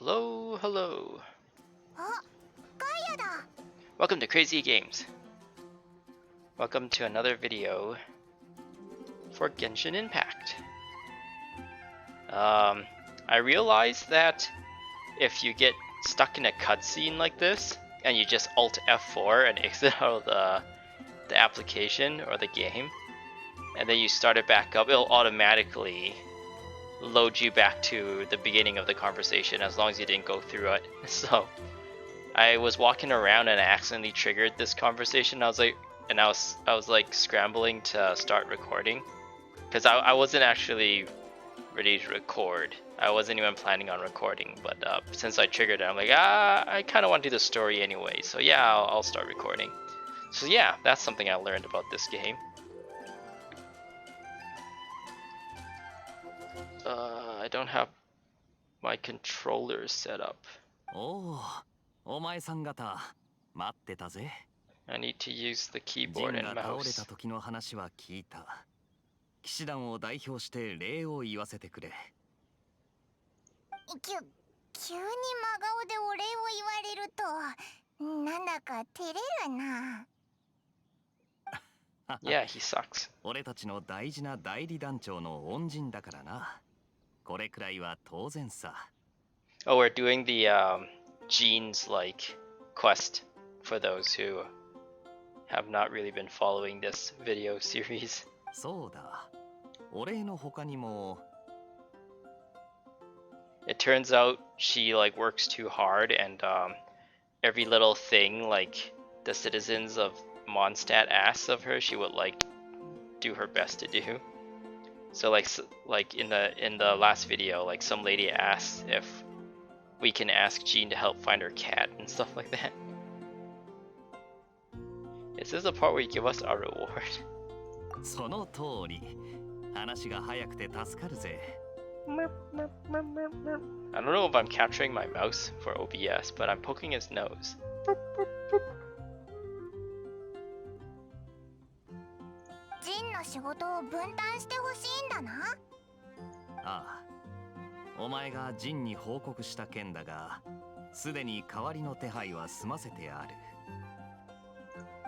Hello, hello. あ、ガイアだ。 Welcome to Crazy Games. Welcome to another video for Genshin Impact. I realized that if you get stuck in a cutscene like this and you just Alt F4 and exit out of the application or the game, and then you start it back up, it'll automatically load you back to the beginning of the conversation as long as you didn't go through it. So I was walking around and I accidentally triggered this conversation. I was like scrambling to start recording because I wasn't actually ready to record. I wasn't even planning on recording, but since I triggered it, I'm like, I kind of want to do the story anyway. So yeah, I'll start recording. So yeah, that's something I learned about this game. I don't have my controller set up. I need to use the keyboard and mouse. 騎士団を代表して礼を言わせてくれ。急に真顔でお礼を言われるとなんだか照れるな。Yeah, he sucks. 俺たちの大事な代理団長の恩人だからな。これくらいは当然さ。Oh, we're doing the Gene's like quest for those who have not really been following this video series. そうだ。お礼の他にも。It turns out she like works too hard, and every little thing like the citizens of Mondstadt asks of her, she would like do her best to do. So like in the last video, like some lady asked if we can ask Jean to help find her cat and stuff like that. Is this the part where you give us our reward? その通り。話が早くて助かるぜ。I don't know if I'm capturing my mouse for OBS, but I'm poking his nose. ジンの仕事を分担してほしいんだな。ああ。お前がジンに報告した件だが、すでに代わりの手配は済ませてある。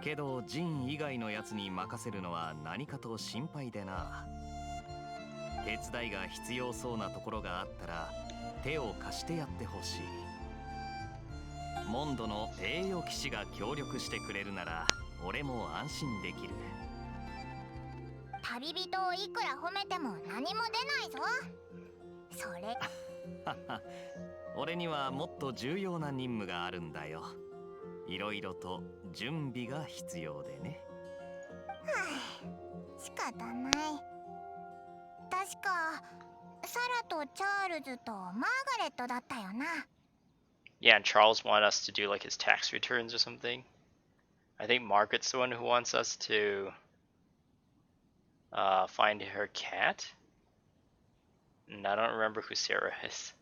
けどジン以外のやつに任せるのは何かと心配でな。手伝いが必要そうなところがあったら手を貸してやってほしい。モンドの栄誉騎士が協力してくれるなら俺も安心できる。旅人をいくら褒めても何も出ないぞ。それ俺にはもっと重要な任務があるんだよ。いろいろと準備が必要でね。はあ、仕方ない。確かサラとチャールズとマーガレットだったよな。Yeah, and Charles wanted us to do like his tax returns or something. I think Margaret's the one who wants us to find her cat. And I don't remember who Sarah is.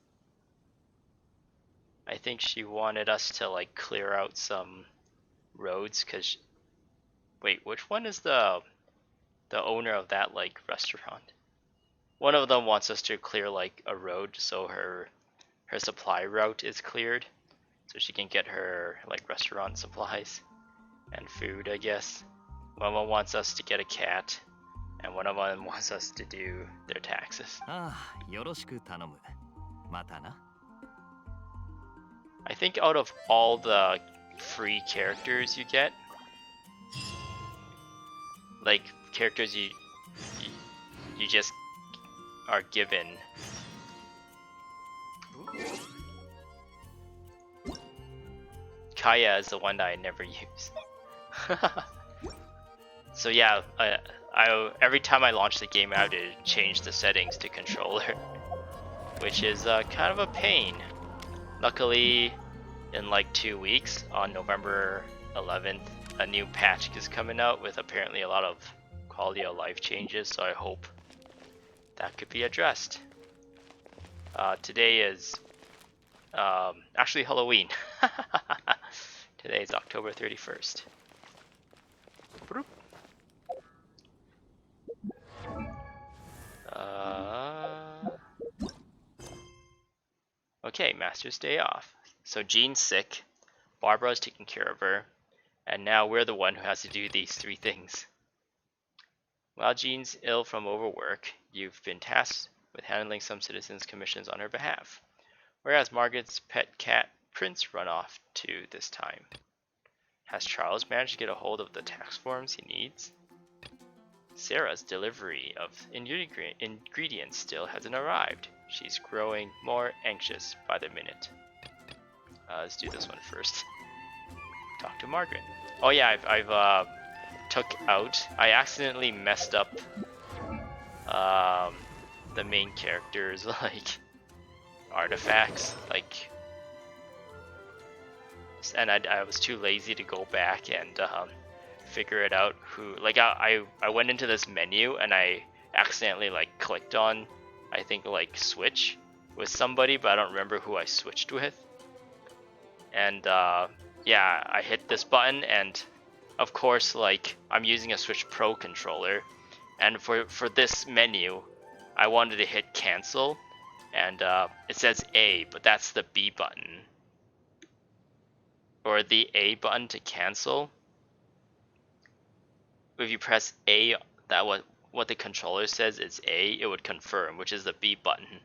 I think she wanted us to like clear out some roads because wait, which one is the owner of that like restaurant? One of them wants us to clear like a road so her supply route is cleared so she can get her like restaurant supplies and food, I guess. One of them wants us to get a cat and one of them wants us to do their taxes. I think out of all the free characters you get, like characters you just are given, Kaeya is the one that I never use. So yeah, I every time I launch the game I have to change the settings to controller, which is kind of a pain. Luckily, in like 2 weeks, on November 11th, a new patch is coming out with apparently a lot of quality of life changes, so I hope that could be addressed. Today is actually Halloween. Today is October 31st. Okay, Master's day off. So Jean's sick, Barbara's taking care of her, and now we're the one who has to do these 3 things. While Jean's ill from overwork, you've been tasked with handling some citizens' commissions on her behalf, whereas Margaret's pet cat Prince run off too this time. Has Charles managed to get a hold of the tax forms he needs? Sarah's delivery of ingredients still hasn't arrived. She's growing more anxious by the minute. Let's do this one first. Talk to Margaret. Oh yeah, I've took out. I accidentally messed up the main character's like artifacts, like, and I was too lazy to go back and figure it out who, like, I went into this menu and I accidentally like clicked on, I think, like switch with somebody, but I don't remember who I switched with. And yeah, I hit this button, and of course, like, I'm using a Switch Pro controller, and for this menu I wanted to hit cancel, and it says A, but that's the B button, or the A button to cancel. If you press A, that what the controller says is A, it would confirm, which is the B button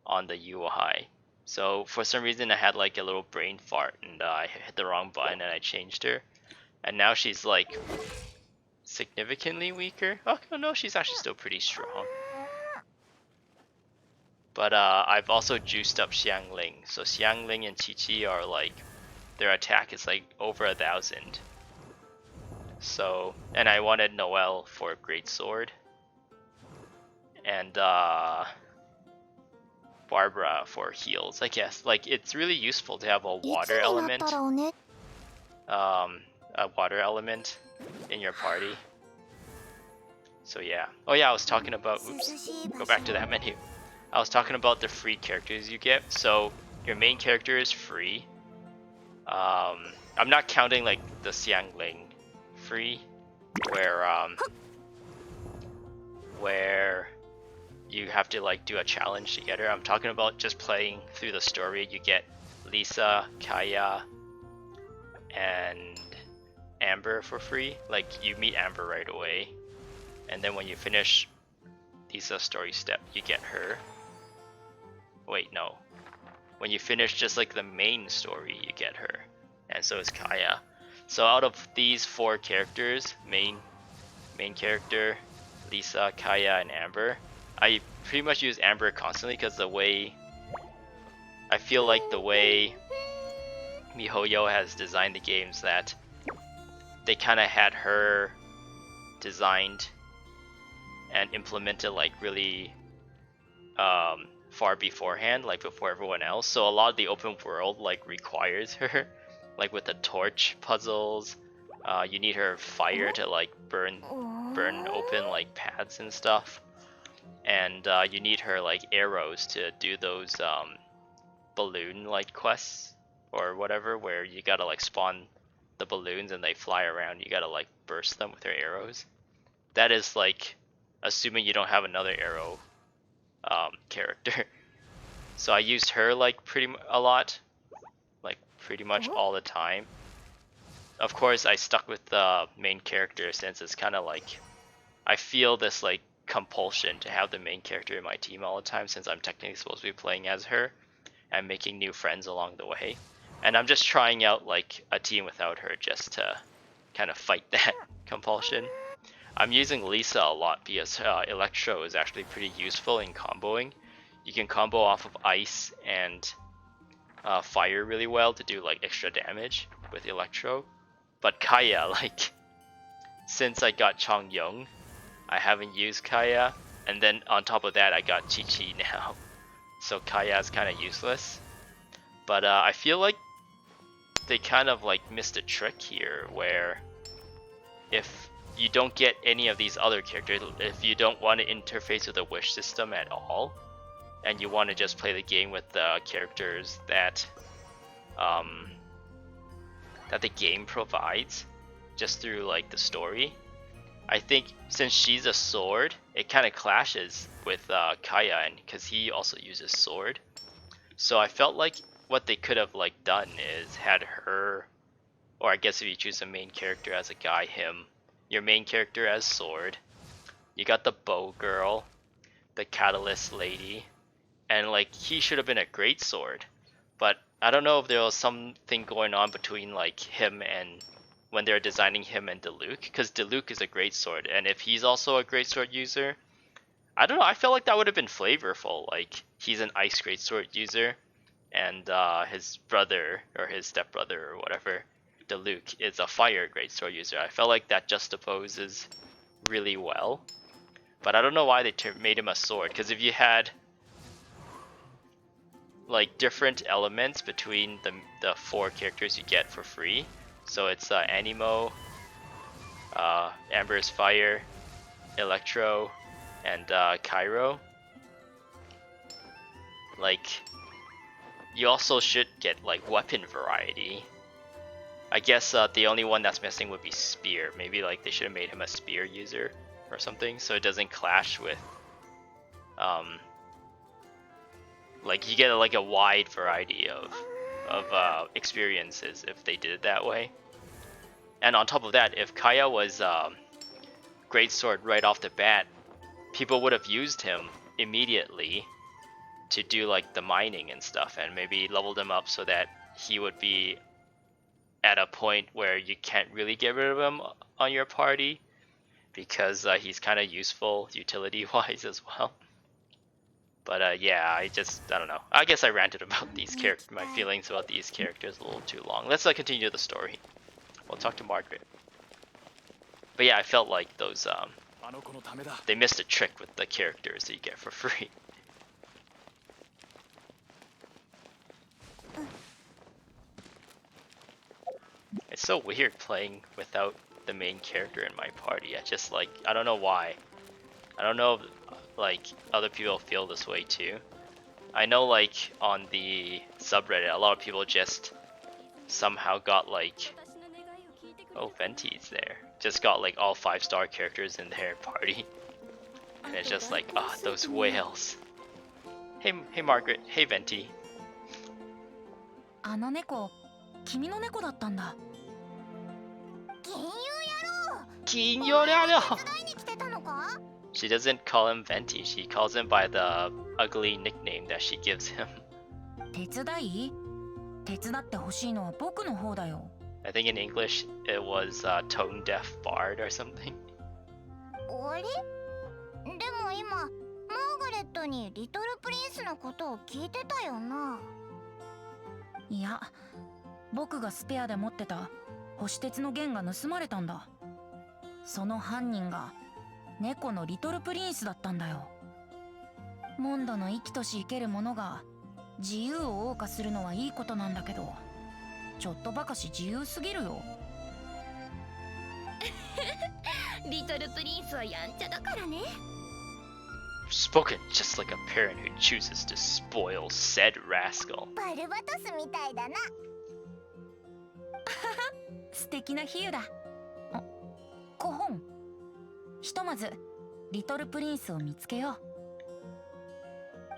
on the UI. So for some reason I had like a little brain fart, and I hit the wrong button and I changed her, and now she's like significantly weaker. Oh no, she's actually still pretty strong. But I've also juiced up Xiangling. So Xiangling and Qiqi are like, their attack is like over 1,000. So, and I wanted Noelle for Great Sword, and Barbara for heals, I guess. Like, it's really useful to have a water element. A water element in your party. So yeah. Oh yeah, I was talking about, oops, go back to that menu. I was talking about the free characters you get. So your main character is free. I'm not counting like the Xiangling free, where you have to like do a challenge to get her. I'm talking about just playing through the story. You get Lisa, Kaeya, and Amber for free. Like, you meet Amber right away, and then when you finish Lisa's story step, you get her. Wait, no. When you finish just like the main story, you get her, and so is Kaeya. So out of these 4 characters, main character, Lisa, Kaeya, and Amber, I pretty much use Amber constantly because I feel like the way MiHoYo has designed the games, that they kind of had her designed and implemented like really far beforehand, like before everyone else. So a lot of the open world like requires her, like with the torch puzzles. You need her fire to like burn open like paths and stuff, and you need her like arrows to do those balloon like quests or whatever, where you gotta like spawn the balloons and they fly around. You gotta like burst them with her arrows. That is like assuming you don't have another arrow character. So I used her like a lot, like pretty much all the time. Of course, I stuck with the main character since it's kind of like, I feel this like compulsion to have the main character in my team all the time, since I'm technically supposed to be playing as her and making new friends along the way. And I'm just trying out like a team without her just to kind of fight that compulsion. I'm using Lisa a lot because Electro is actually pretty useful in comboing. You can combo off of ice and fire really well to do like extra damage with Electro. But Kaeya, like, since I got Chongyun, I haven't used Kaeya, and then on top of that I got Qiqi now. So Kaeya is kind of useless. But I feel like they kind of like missed a trick here, where if you don't get any of these other characters, if you don't want to interface with the wish system at all, and you want to just play the game with the characters that that the game provides just through like the story, I think since she's a sword, it kind of clashes with Kaeya, and because he also uses sword. So I felt like what they could have like done is had her, or I guess if you choose a main character as a guy, him, your main character as Sword, you got the bow girl, the catalyst lady, and like he should have been a great sword. But I don't know if there was something going on between like him and when they're designing him and Diluc, because Diluc is a great sword, and if he's also a great sword user, I don't know, I felt like that would have been flavorful. Like he's an ice great sword user, and his brother or his stepbrother or whatever, Diluc, is a fire great sword user. I felt like that juxtaposes really well. But I don't know why they made him a sword, because if you had like different elements between the 4 characters you get for free, so it's Anemo, Amber's Fire, Electro, and Cairo. Like, you also should get like weapon variety. I guess the only one that's missing would be Spear. Maybe like they should have made him a Spear user or something, so it doesn't clash with like you get like a wide variety of experiences if they did it that way. And on top of that, if Kaeya was great sword right off the bat, people would have used him immediately to do like the mining and stuff, and maybe leveled him up so that he would be at a point where you can't really get rid of him on your party, because he's kind of useful utility wise as well. But yeah, I don't know. I guess I ranted about these my feelings about these characters a little too long. Let's continue the story. We'll talk to Margaret. But yeah, I felt like those they missed a trick with the characters that you get for free. It's so weird playing without the main character in my party. I don't know why. I don't know if like other people feel this way too. I know like on the subreddit, a lot of people just somehow got like, oh, Venti's there. Just got like all 5-star characters in their party. And it's just like, ah, oh, those whales. Hey Margaret, hey Venti. あの猫、君の猫だったんだ。金曜野郎! She doesn't call him Venti, she calls him by the ugly nickname that she gives him. 手伝い？手伝ってほしいのは僕の方だよ。I think in English it was tone deaf bard or something. あれ？でも今、マーガレットにリトルプリンスのことを聞いてたよな。いや、僕がスペアで持ってた星鉄の弦が盗まれたんだ。その犯人が猫のリトルプリンスだったんだよ。モンドの生きとし生けるものが自由を謳歌するのはいいことなんだけど、ちょっとばかし自由すぎるよ。リトルプリンスはやんちゃだからね。Spoken just like a parent who chooses to spoil said rascal. バルバトスみたいだな。素敵な比喩だ。コホン。ひとまずリトルプリンスを見つけよう。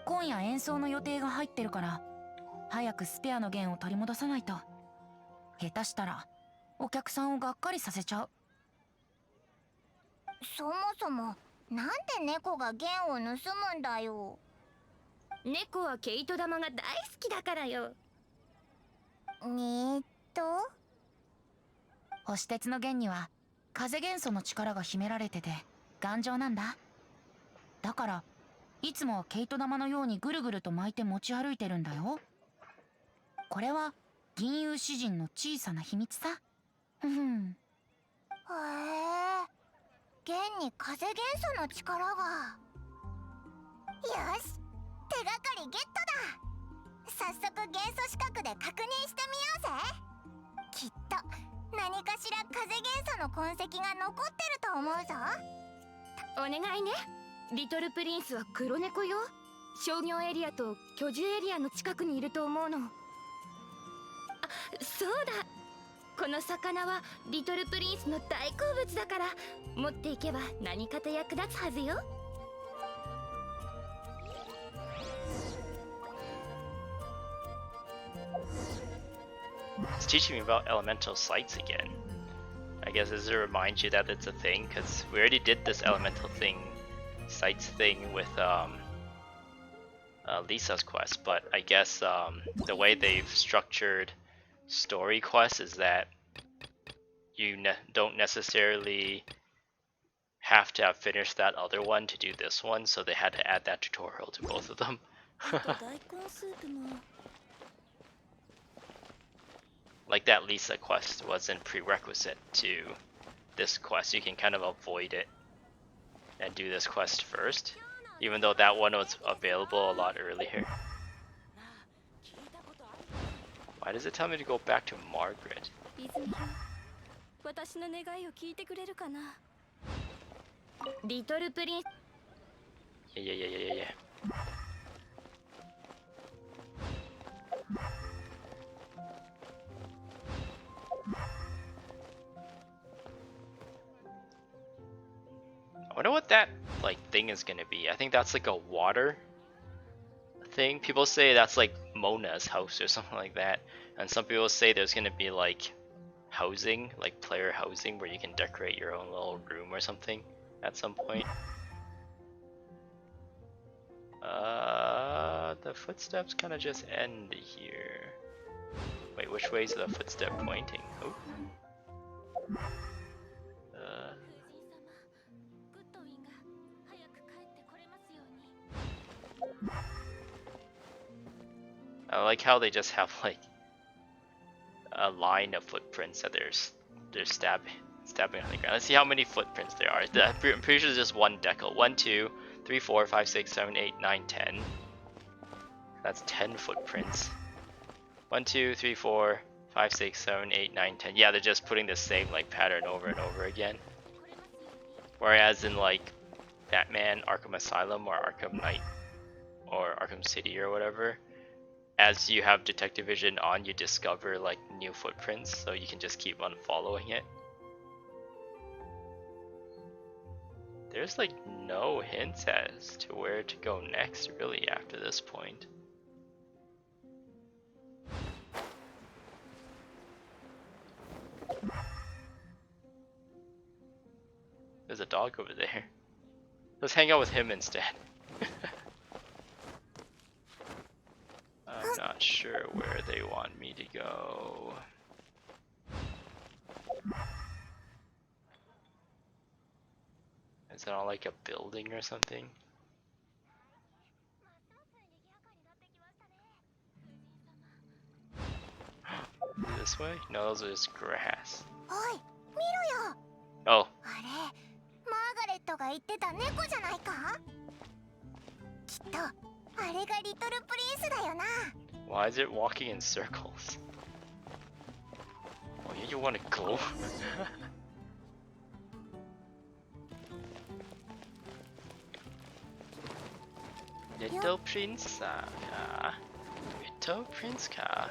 今夜演奏の予定が入ってるから、早くスペアの弦を取り戻さないと。下手したらお客さんをがっかりさせちゃう。そもそもなんで猫が弦を盗むんだよ。猫は毛糸玉が大好きだからよ。星鉄の弦には風元素の力が秘められてて頑丈なんだ。だからいつもは毛糸玉のようにぐるぐると巻いて持ち歩いてるんだよ。これは銀融詩人の小さな秘密さ。へえ、弦に風元素の力が。よし、手がかりゲットだ。早速元素視覚で確認してみようぜ。きっと何かしら風元素の痕跡が残ってると思うぞ。お願いね。リトルプリンスは黒猫よ。商業エリアと居住エリアの近くにいると思うの。あ、そうだ。この魚はリトルプリンスの大好物だから、持っていけば何かと役立つはずよ。It's teaching me about elemental sights again. I guess as to remind you that it's a thing, because we already did this elemental thing, sights thing with Lisa's quest, but I guess the way they've structured story quests is that you don't necessarily have to have finished that other one to do this one, so they had to add that tutorial to both of them. Like that Lisa quest wasn't prerequisite to this quest. You can kind of avoid it and do this quest first, even though that one was available a lot earlier. Why does it tell me to go back to Margaret? Little Prince. Yeah. I wonder what that like thing is gonna be. I think that's like a water thing. People say that's like Mona's house or something like that, and some people say there's gonna be like housing, like player housing, where you can decorate your own little room or something at some point. The footsteps kind of just end here. Wait, which way is the footstep pointing? Oh. I like how they just have like a line of footprints that they're stabbing on the ground. Let's see how many footprints there are. I'm pretty sure there's just one decal. 1, 2, 3, 4, 5, 6, 7, 8, 9, 10. That's 10 footprints. 1, 2, 3, 4, 5, 6, 7, 8, 9, 10. Yeah, they're just putting the same like pattern over and over again. Whereas in like Batman Arkham Asylum or Arkham Knight or Arkham City or whatever, as you have detective vision on, you discover like new footprints, so you can just keep on following it. There's like no hints as to where to go next really after this point. There's a dog over there. Let's hang out with him instead. I'm not sure where they want me to go. Is it on like a building or something? This way? No, those are just grass. Oh. あれ、マーガレットが言ってた猫じゃないか？きっとあれがリトルプリンスだよな。Why is it walking in circles? Oh, yeah, you wanna go? Little Prince ka? Little Prince ka?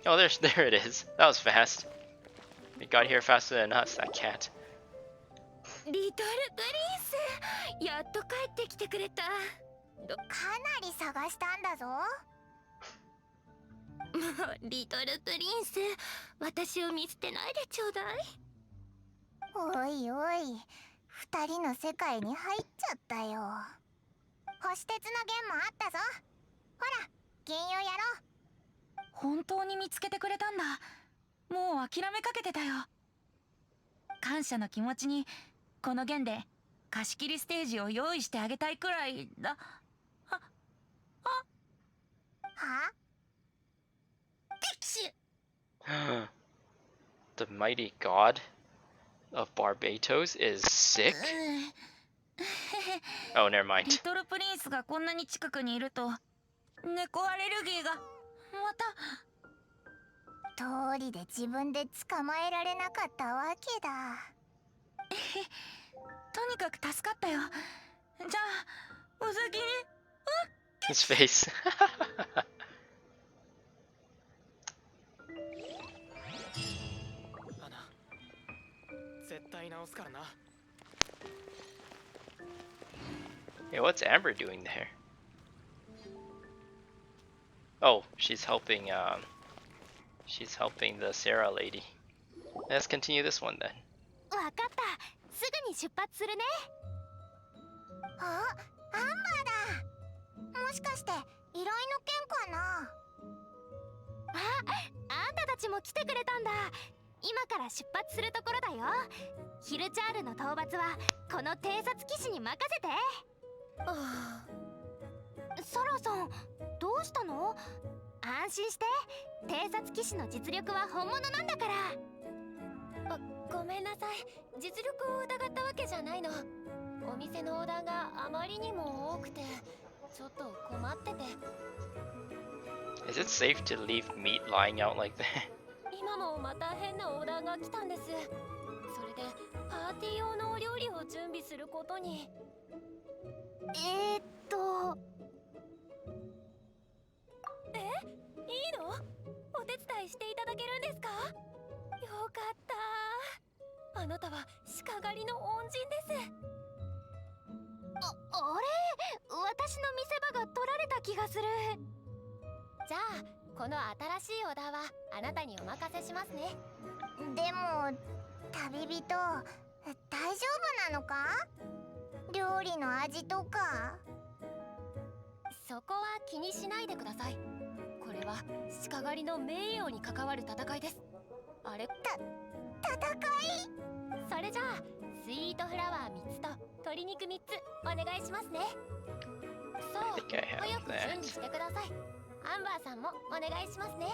Oh, there it is. That was fast. It got here faster than us, that cat. リトルプリンス、やっと帰ってきてくれた。かなり探したんだぞ。もうリトルプリンス、私を見捨てないでちょうだい。おいおい、二人の世界に入っちゃったよ。星鉄の弦もあったぞ。ほら、銀曜やろう。本当に見つけてくれたんだ。もう諦めかけてたよ。感謝の気持ちにこの弦で貸し切りステージを用意してあげたいくらいだ。はThe mighty god of Barbatos is sick? Oh, never mind. リトルプリンスがこんなに近くにいると猫アレルギーがまた。通りで自分で捕まえられなかったわけだ。とにかく助かったよ。じゃあお先に。His face. 絶対直すからな。Hey, what's Amber doing there? Oh, she's helping the Sarah lady. Let's continue this one then. わかった。すぐに出発するね。あ、アンバーだ。もしかして依頼の件かな。あんたたちも来てくれたんだ。今から出発するところだよ。ヒルチャールの討伐はこの偵察騎士に任せて。サラさん、どうしたの？安心して。偵察騎士の実力は本物なんだから。ごめんなさい。実力を疑ったわけじゃないの。お店のオーダーがあまりにも多くてちょっと困ってて。 Is it safe to leave meat lying out like that? 今もまた変なオーダーが来たんです。それでパーティー用のお料理を準備することに。いいの？お手伝いしていただけるんですか？よかった。あなたは鹿狩りの恩人です。あれ？私の見せ場が取られた気がする。じゃあこの新しいオーダーはあなたにお任せしますね。でも旅人、大丈夫なのか？料理の味とか。そこは気にしないでください。これは鹿狩りの名誉に関わる戦いです。あれ、戦い？それじゃあスイートフラワー3つと鶏肉3つお願いしますね。そう、早く準備してください。アンバーさんもお願いしますね。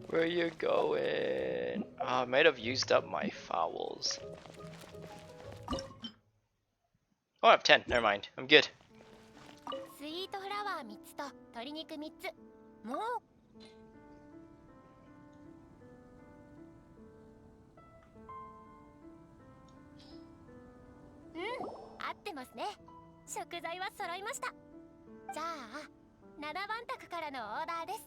Where are you going? I might have used up my fowls. Oh, I have 10. Never mind. I'm good. スイートフラワー3つと鶏肉3つ。もう合ってますね。食材は揃いました。じゃあ7番宅からのオーダーです。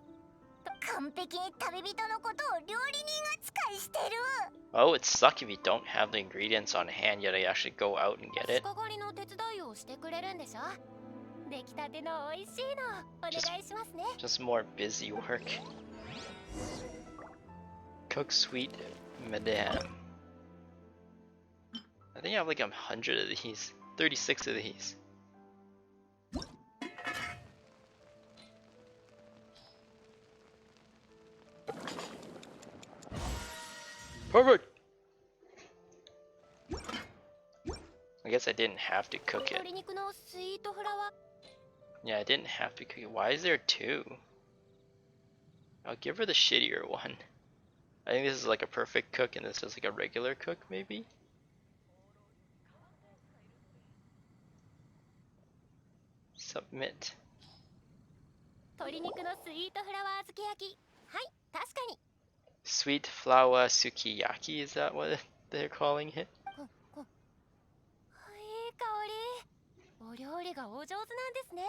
完璧に旅人のことを料理人扱いしてる。 Oh, it sucks if you don't have the ingredients on hand yet I actually go out and get it. 鹿狩りの手伝いをしてくれるんでしょ。出来たての美味しいのお願いしますね。Just more busy work. Cook sweet madame. I think I have like 100 of these. 36 of these. Perfect! I guess I didn't have to cook it. Yeah, I didn't have to cook it. Why is there 2? I'll give her the shittier one. I think this is like a perfect cook and this is like a regular cook maybe? Submit. 鶏肉のスイートフラワー漬け焼き。はい、確かに。 Sweet flour sukiyaki, is that what they're calling it? いい香り。お料理がお上手なんですね。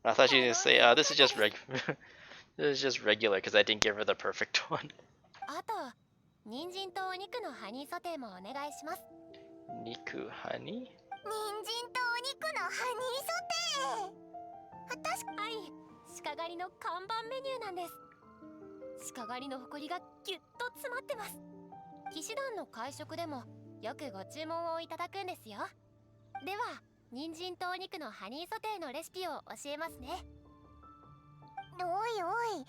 I thought she was gonna say, this is just this is just regular because I didn't give her the perfect one. あと、人参とお肉のハニーソテーもお願いします。 Niku honey? 人参とお肉のハニーソテー。確かに鹿狩りの看板メニューなんです。鹿狩りの誇りがぎゅっと詰まってます。騎士団の会食でもよくご注文をいただくんですよ。では人参とお肉のハニーソテーのレシピを教えますね。おいおい、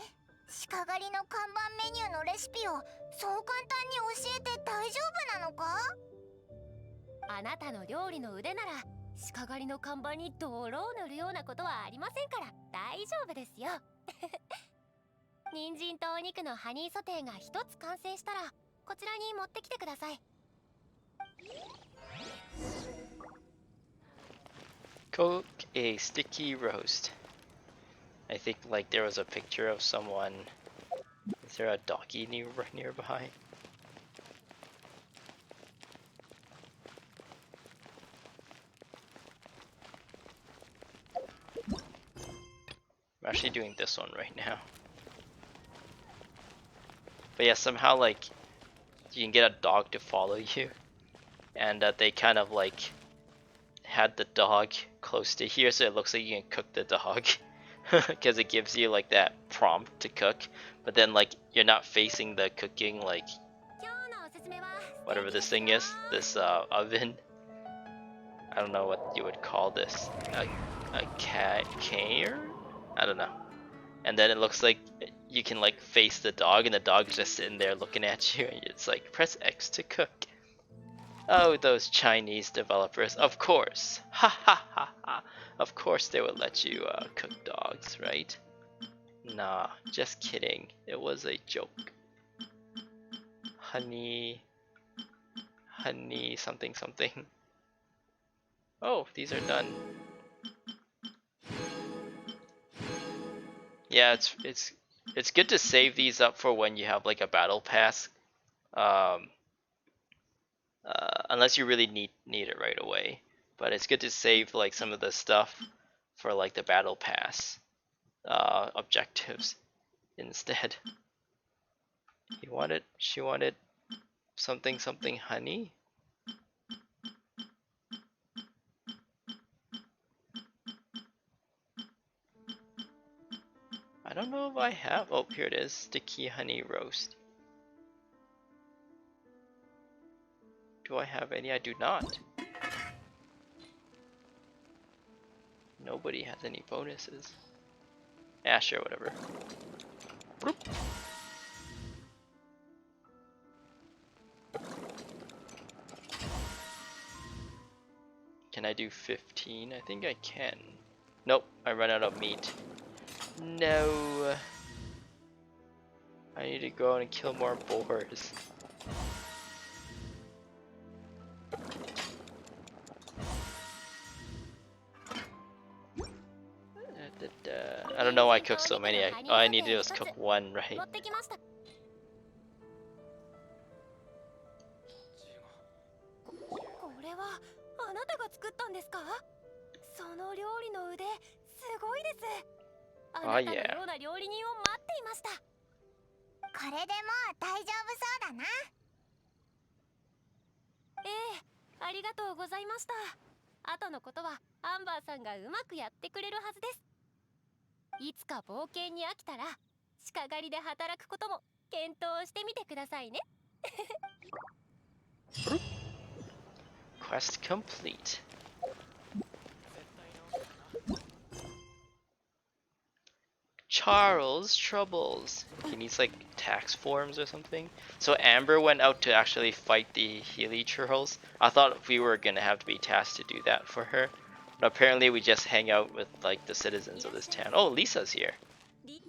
鹿狩りの看板メニューのレシピをそう簡単に教えて大丈夫なのか？あなたの料理の腕なら鹿狩りの看板に泥を塗るようなことはありませんから大丈夫ですよ。人参とお肉のハニーソテーが一つ完成したらこちらに持ってきてください。Cook a sticky roast. I think like there was a picture of someone. Is there a doggy nearby? I'm actually doing this one right now. But But yeah, somehow like you can get a dog to follow you, and they kind of like had the dog close to here, so it looks like you can cook the dog, because it gives you like that prompt to cook. But then like you're not facing the cooking, like whatever this thing is, this oven. I don't know what you would call this, a Kaeya? I don't know. And then it looks like you can like face the dog, and the dog's just sitting there looking at you, and it's like press X to cook. Oh, those Chinese developers, of course. Ha ha ha ha. Of course they would let you cook dogs, right? Nah, just kidding. It was a joke. Honey something something. Oh, these are done. Yeah, it's good to save these up for when you have like a battle pass. Unless you really need it right away. But it's good to save like some of the stuff for like the battle pass objectives instead. She wanted something something honey. I don't know if I have. Oh, here it is. Sticky honey roast. Do I have any? I do not. Nobody has any bonuses. Yeah, sure, whatever. Boop. Can I do 15? I think I can. Nope, I run out of meat. No. I need to go and kill more boars. I don't know why I cooked so many. All I need to do is cook one, right? これはあなたが作ったんですか？その料理の腕、すごいです。あなたのような料理人を待っていました。これでもう大丈夫そうだな。ええ、ありがとうございました。後のことはアンバーさんがうまくやってくれるはずです。いつか冒険に飽きたら鹿狩りで働くことも検討してみてくださいね。Quest complete. Charles Troubles. He needs like tax forms or something. So Amber went out to actually fight the Healy Charles. I thought we were gonna have to be tasked to do that for her. But apparently we just hang out with like the citizens of this town. Oh, Lisa's here. リ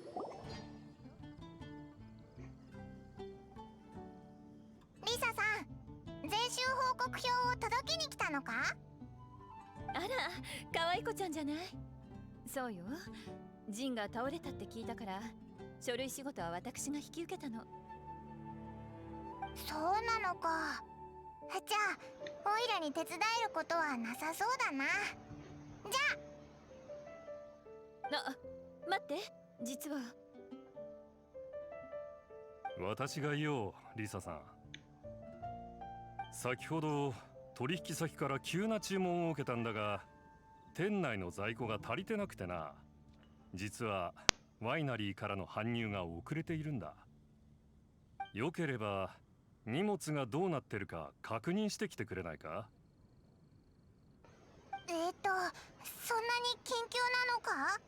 サさん、税収報告表を届けに来たのか？あら、可愛い子ちゃんじゃない？そうよ。ジンが倒れたって聞いたから、書類仕事は私が引き受けたの。そうなのか。じゃあ、オイラに手伝えることはなさそうだな。じゃあ。待って、実は。私が言おう、リサさん。先ほど取引先から急な注文を受けたんだが、店内の在庫が足りてなくてな。実はワイナリーからの搬入が遅れているんだ。よければ荷物がどうなってるか確認してきてくれないか？そんなに緊急なのか？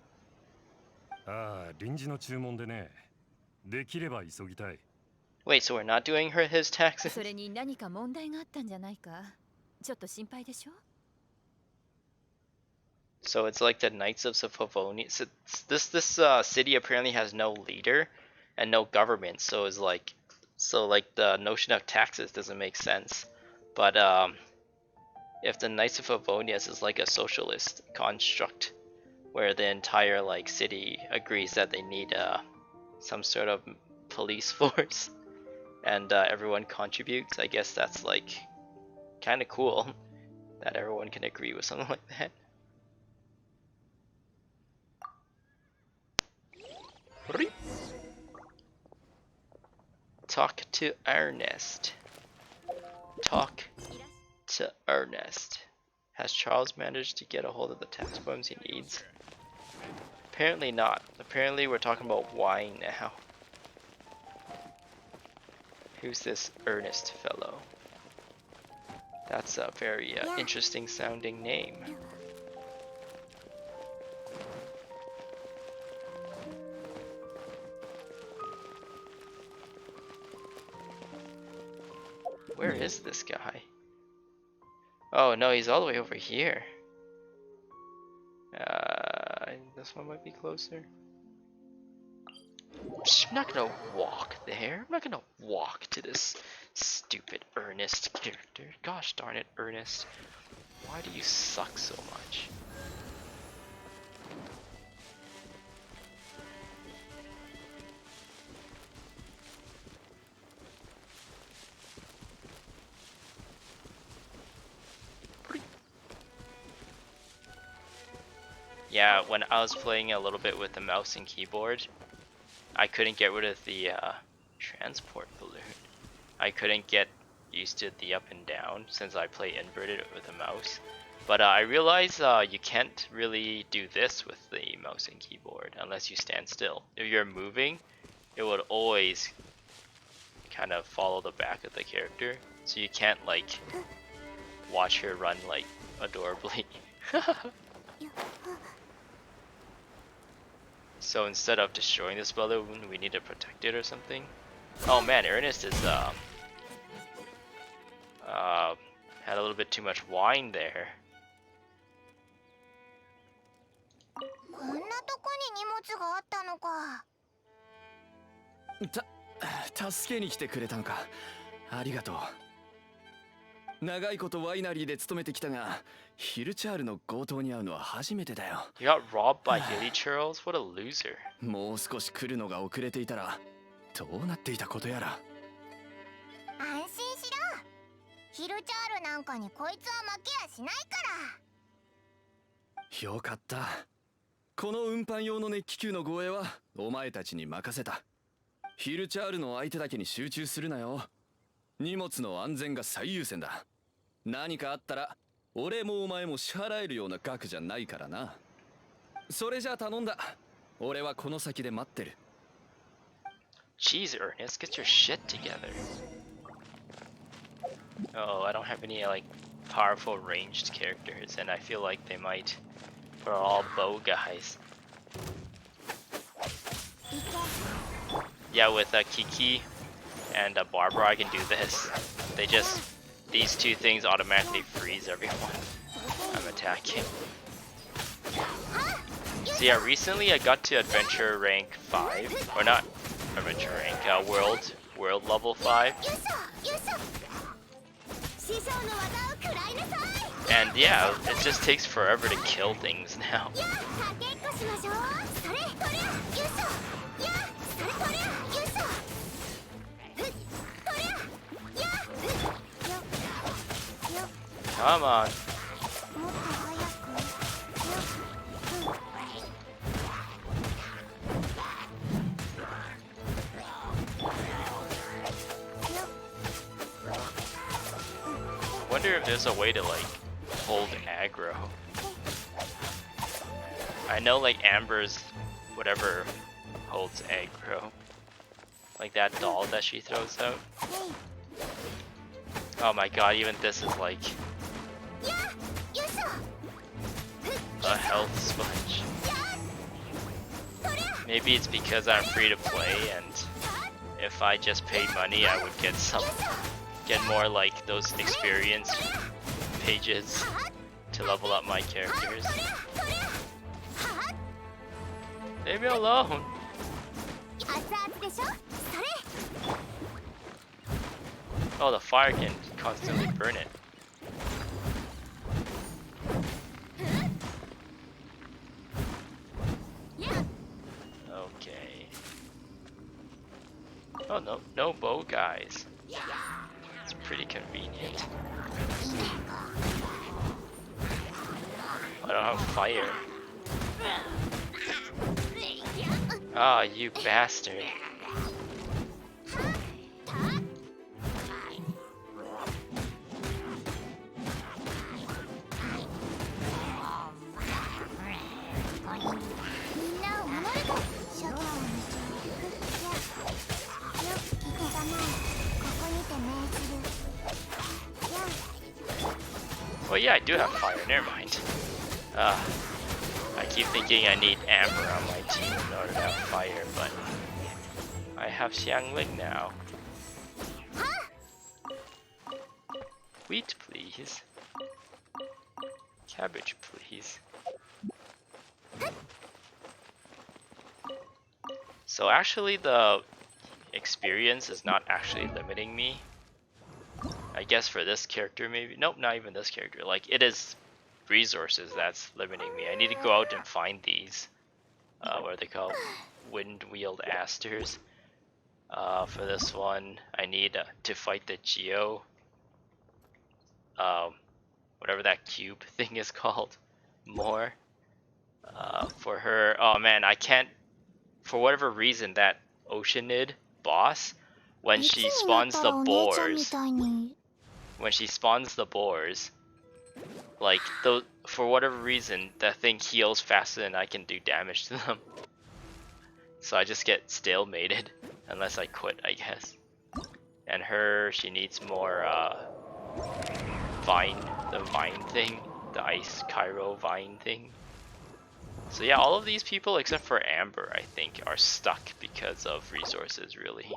ああ、臨時の注文でね。できれば急ぎたい。Wait, so we're not doing his taxes? それに何か問題があったんじゃないか。ちょっと心配でしょ。So it's like the Knights of Favonius. This city apparently has no leader and no government. So it's like, the notion of taxes doesn't make sense. But if the Knights of Favonius is like a socialist construct, where the entire like city agrees that they need some sort of police force, and everyone contributes, I guess that's like kind of cool that everyone can agree with something like that. Talk to Ernest. Talk to Ernest. Has Charles managed to get a hold of the text poems he needs? Apparently not. Apparently we're talking about wine now. Who's this Ernest fellow? That's a very interesting sounding name. Where is this guy? Oh no, he's all the way over here. This one might be closer. I'm not gonna walk there. I'm not gonna walk to this stupid Ernest character. Gosh darn it, Ernest. Why do you suck so much? Yeah, when I was playing a little bit with the mouse and keyboard, I couldn't get rid of the transport balloon. I couldn't get used to the up and down since I play inverted with a mouse. But I realized you can't really do this with the mouse and keyboard unless you stand still. If you're moving, it would always kind of follow the back of the character. So you can't like watch her run like adorably. So instead of destroying this balloon, we need to protect it or something. Oh man, Ernest is had a little bit too much wine there. こんなとこに荷物があったのか。助けに来てくれたのか。ありがとう。長いことワイナリーで勤めてきたが、ヒルチャールの強盗に会うのは初めてだよ。You got robbed by Hilly Charles? What a loser. もう少し来るのが遅れていたら、どうなっていたことやら。安心しろ。ヒルチャールなんかにこいつは負けやしないから。よかった。この運搬用の熱気球の護衛はお前たちに任せた。ヒルチャールの相手だけに集中するなよ。荷物の安全が最優先だ。何かあったら俺もお前も支払えるような額じゃないからな。それじゃあ頼んだ。俺はこの先で待ってる。Jeez, Ernest, get your shit together. Oh, I don't have any like powerful ranged characters, and I feel like they might put all bow guys. Yeah, with Kiki and Barbara, I can do this. These two things automatically freeze everyone I'm attacking. So yeah, recently I got to adventure rank 5, or not adventure rank, world level 5. And yeah, it just takes forever to kill things now. Come on. Wonder if there's a way to like hold aggro. I know like Amber's whatever holds aggro. Like that doll that she throws out. Oh my god, even this is like a health sponge. Maybe it's because I'm free to play, and if I just paid money I would get more like those experience pages to level up my characters. Leave me alone. Oh, the fire can constantly burn it. Okay. Oh, no bow guys. It's pretty convenient. I don't have fire. Ah, you bastard. Well, yeah, I do have fire. Never mind. I keep thinking I need Amber on my team in order to have fire, but I have Xiangling now. Wheat, please. Cabbage, please. So actually the experience is not actually limiting me. I guess for this character maybe. Nope, not even this character. Like, it is resources that's limiting me. I need to go out and find these. What are they called? Wind-wheeled asters. For this one, I need to fight the Geo. Whatever that cube thing is called. More. For her, oh man, I can't, for whatever reason, that Oceanid boss, when she spawns the boars, like, for whatever reason, that thing heals faster than I can do damage to them. So I just get stalemated, unless I quit, I guess. And her, she needs more, the vine thing, the ice Cairo vine thing. So yeah, all of these people except for Amber, I think, are stuck because of resources, really.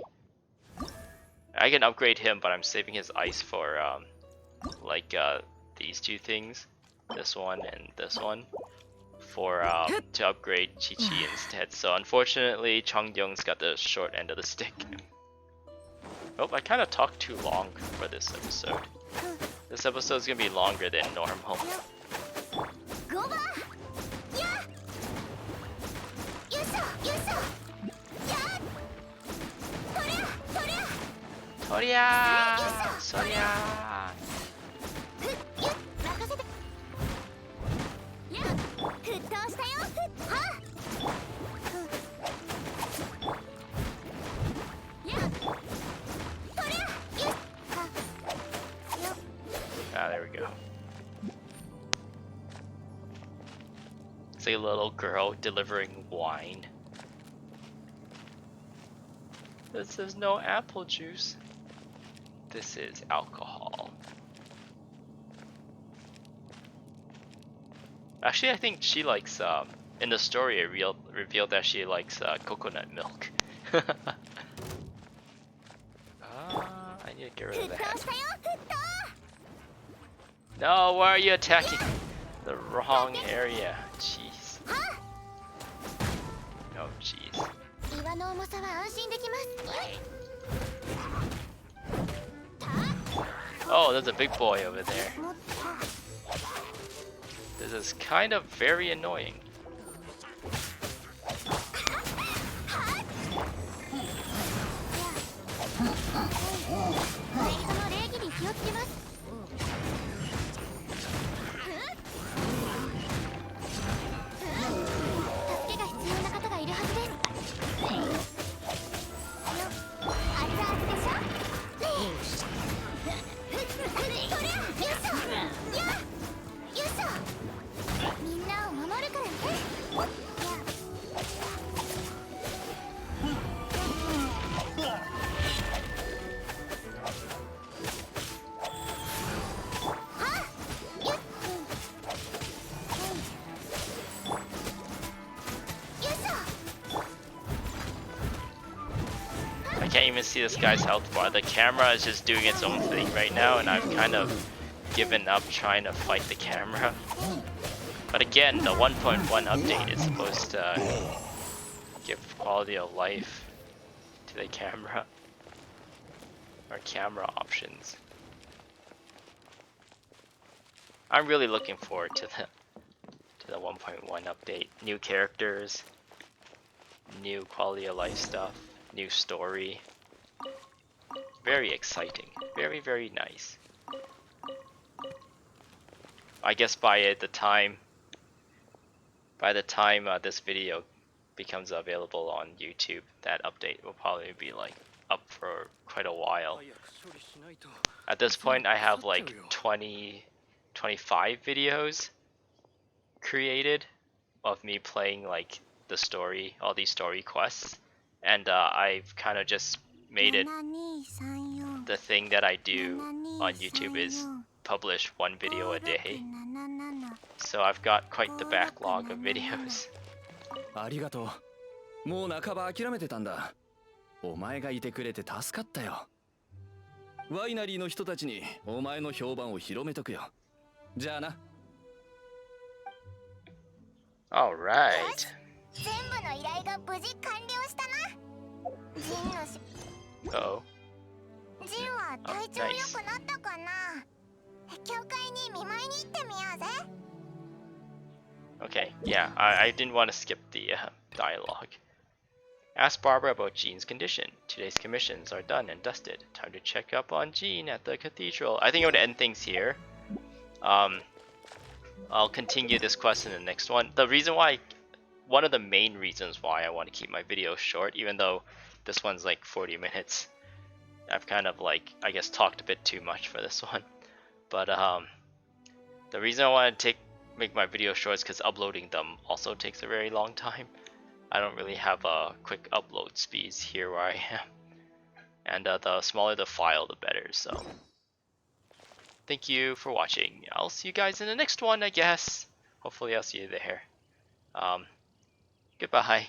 I can upgrade him, but I'm saving his ice for, these two things. This one and this one. For, to upgrade Chi-Chi instead. So unfortunately, Changyoung's got the short end of the stick. Oh, I kind of talked too long for this episode. This episode's gonna be longer than normal. Toria! Soria! Ah, there we go. It's a little girl delivering wine. This is no apple juice. This is alcohol. Actually, I think she likes, in the story it revealed that she likes coconut milk. I need to get rid of that. No, why are you attacking the wrong area? Jeez. Oh, jeez. Oh, there's a big boy over there. This is kind of very annoying. I can't even see this guy's health bar. The camera is just doing its own thing right now, and I've kind of given up trying to fight the camera. But again, the 1.1 update is supposed to give quality of life to the camera, or camera options. I'm really looking forward to the 1.1 update. New characters, new quality of life stuff, new story. Very exciting. Very, very nice. I guess by the time this video becomes available on YouTube, that update will probably be like up for quite a while. At this point, I have like 25 videos created of me playing like the story, all these story quests, and I've kind of just made it the thing that I do on YouTube is publish one video a day. So I've got quite the backlog of videos. ありがとう。もう半ば諦めてたんだ。お前がいてくれて助かったよ。ワイナリーの人たちにお前の評判を広めとくよ。じゃあな。Alright. 全部の依頼が無事完了したな。ジンのし Uh-oh. ジンは体調良くなったかな。教会に見舞いに行ってみようぜ。Okay, yeah, I didn't want to skip the dialogue. Ask Barbara about Jean's condition. Today's commissions are done and dusted. Time to check up on Jean at the cathedral. I think I'm going to end things here. I'll continue this quest in the next one. One of the main reasons why I want to keep my videos short, even though this one's like 40 minutes. I've kind of like, I guess, talked a bit too much for this one. But the reason I want to make my videos short is because uploading them also takes a very long time. I don't really have quick upload speeds here where I am. And the smaller the file, the better, so. Thank you for watching. I'll see you guys in the next one, I guess. Hopefully I'll see you there. Goodbye.